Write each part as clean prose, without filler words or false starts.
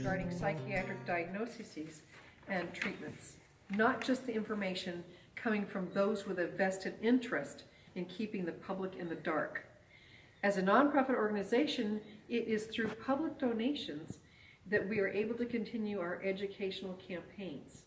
regarding psychiatric diagnoses and treatments, not just the information coming from those with a vested interest in keeping the public in the dark. As a nonprofit organization, it is through public donations that we are able to continue our educational campaigns.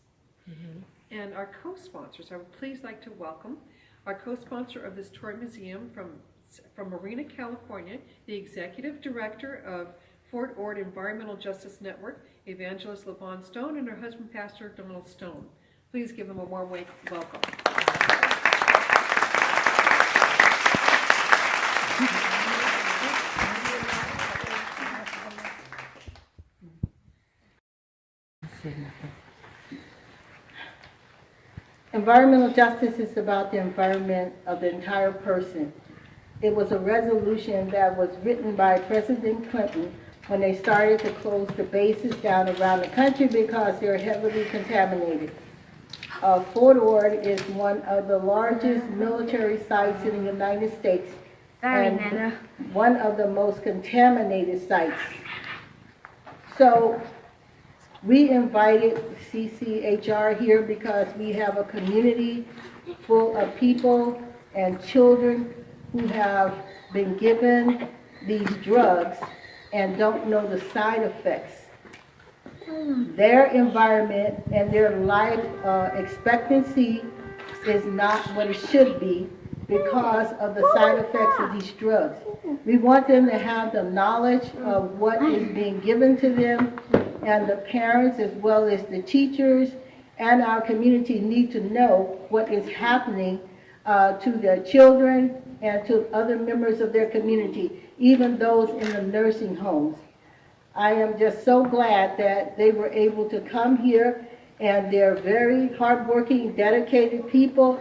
And our co-sponsors, I would please like to welcome our co-sponsor of this toy museum from Marina, California, the Executive Director of Fort Ord Environmental Justice Network, Evangelist LaVon Stone, and her husband, Pastor Donald Stone. Please give them a warm welcome. Environmental justice is about the environment of the entire person. It was a resolution that was written by President Clinton when they started to close the bases down around the country because they're heavily contaminated. Fort Ord is one of the largest military sites in the United States and one of the most contaminated sites. So we invited CCHR here because we have a community full of people and children who have been given these drugs and don't know the side effects. Their environment and their life expectancy is not what it should be because of the side effects of these drugs. We want them to have the knowledge of what is being given to them, and the parents as well as the teachers and our community need to know what is happening to their children and to other members of their community, even those in the nursing homes. I am just so glad that they were able to come here, and they're very hardworking, dedicated people,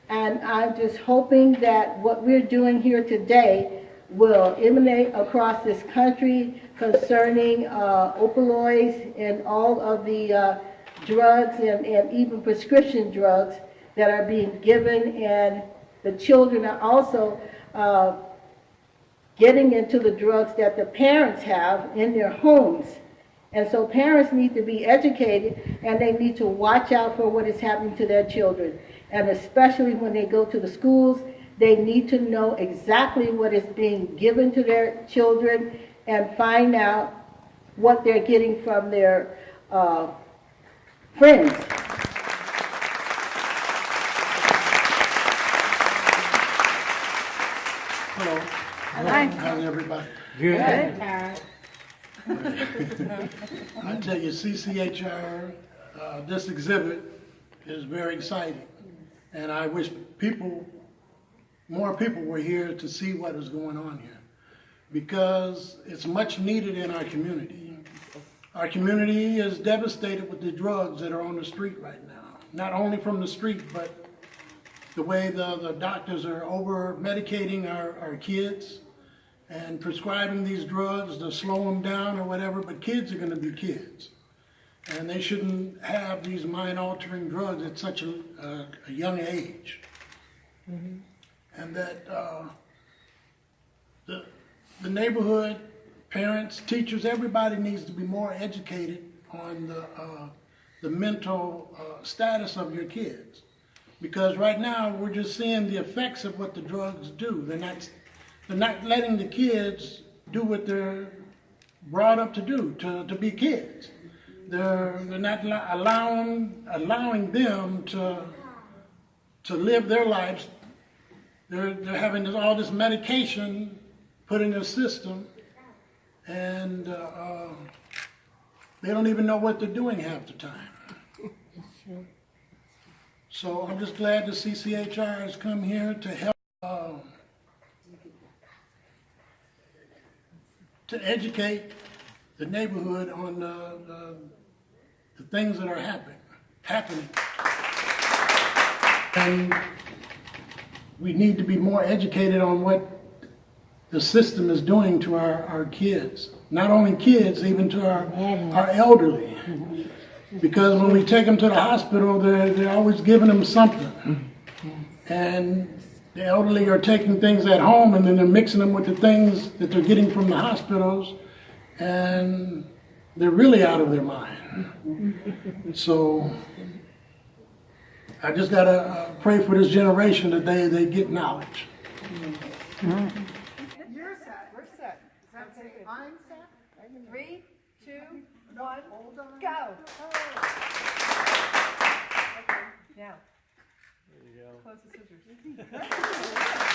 and I'm just hoping that what we're doing here today will emanate across this country concerning opioids and all of the drugs and even prescription drugs that are being given, and the children are also getting into the drugs that the parents have in their homes. And so parents need to be educated, and they need to watch out for what is happening to their children. And especially when they go to the schools, they need to know exactly what is being given to their children and find out what they're getting from their friends. Hello. How's everybody? Good. I tell you, CCHR, this exhibit is very exciting. And I wish more people were here to see what is going on here, because it's much needed in our community. Our community is devastated with the drugs that are on the street right now. Not only from the street, but the way the doctors are over-medicating our kids and prescribing these drugs to slow them down or whatever, but kids are going to be kids. And they shouldn't have these mind-altering drugs at such a young age. And that the neighborhood, parents, teachers, everybody needs to be more educated on the mental status of your kids. Because right now we're just seeing the effects of what the drugs do. They're not letting the kids do what they're brought up to do, to be kids. They're not allowing them to live their lives. They're having all this medication put in their system, and they don't even know what they're doing half the time. So I'm just glad the CCHR has come here to help to educate the neighborhood on the things that are happening. And we need to be more educated on what the system is doing to our kids. Not only kids, even to our elderly. Because when we take them to the hospital, they're always giving them something. And the elderly are taking things at home, and then they're mixing them with the things that they're getting from the hospitals. And they're really out of their mind. So I just gotta pray for this generation that they get knowledge. You're set. We're set. Okay, I'm set. 3, 2, 1, go. Okay, now. There you go. Close the scissors.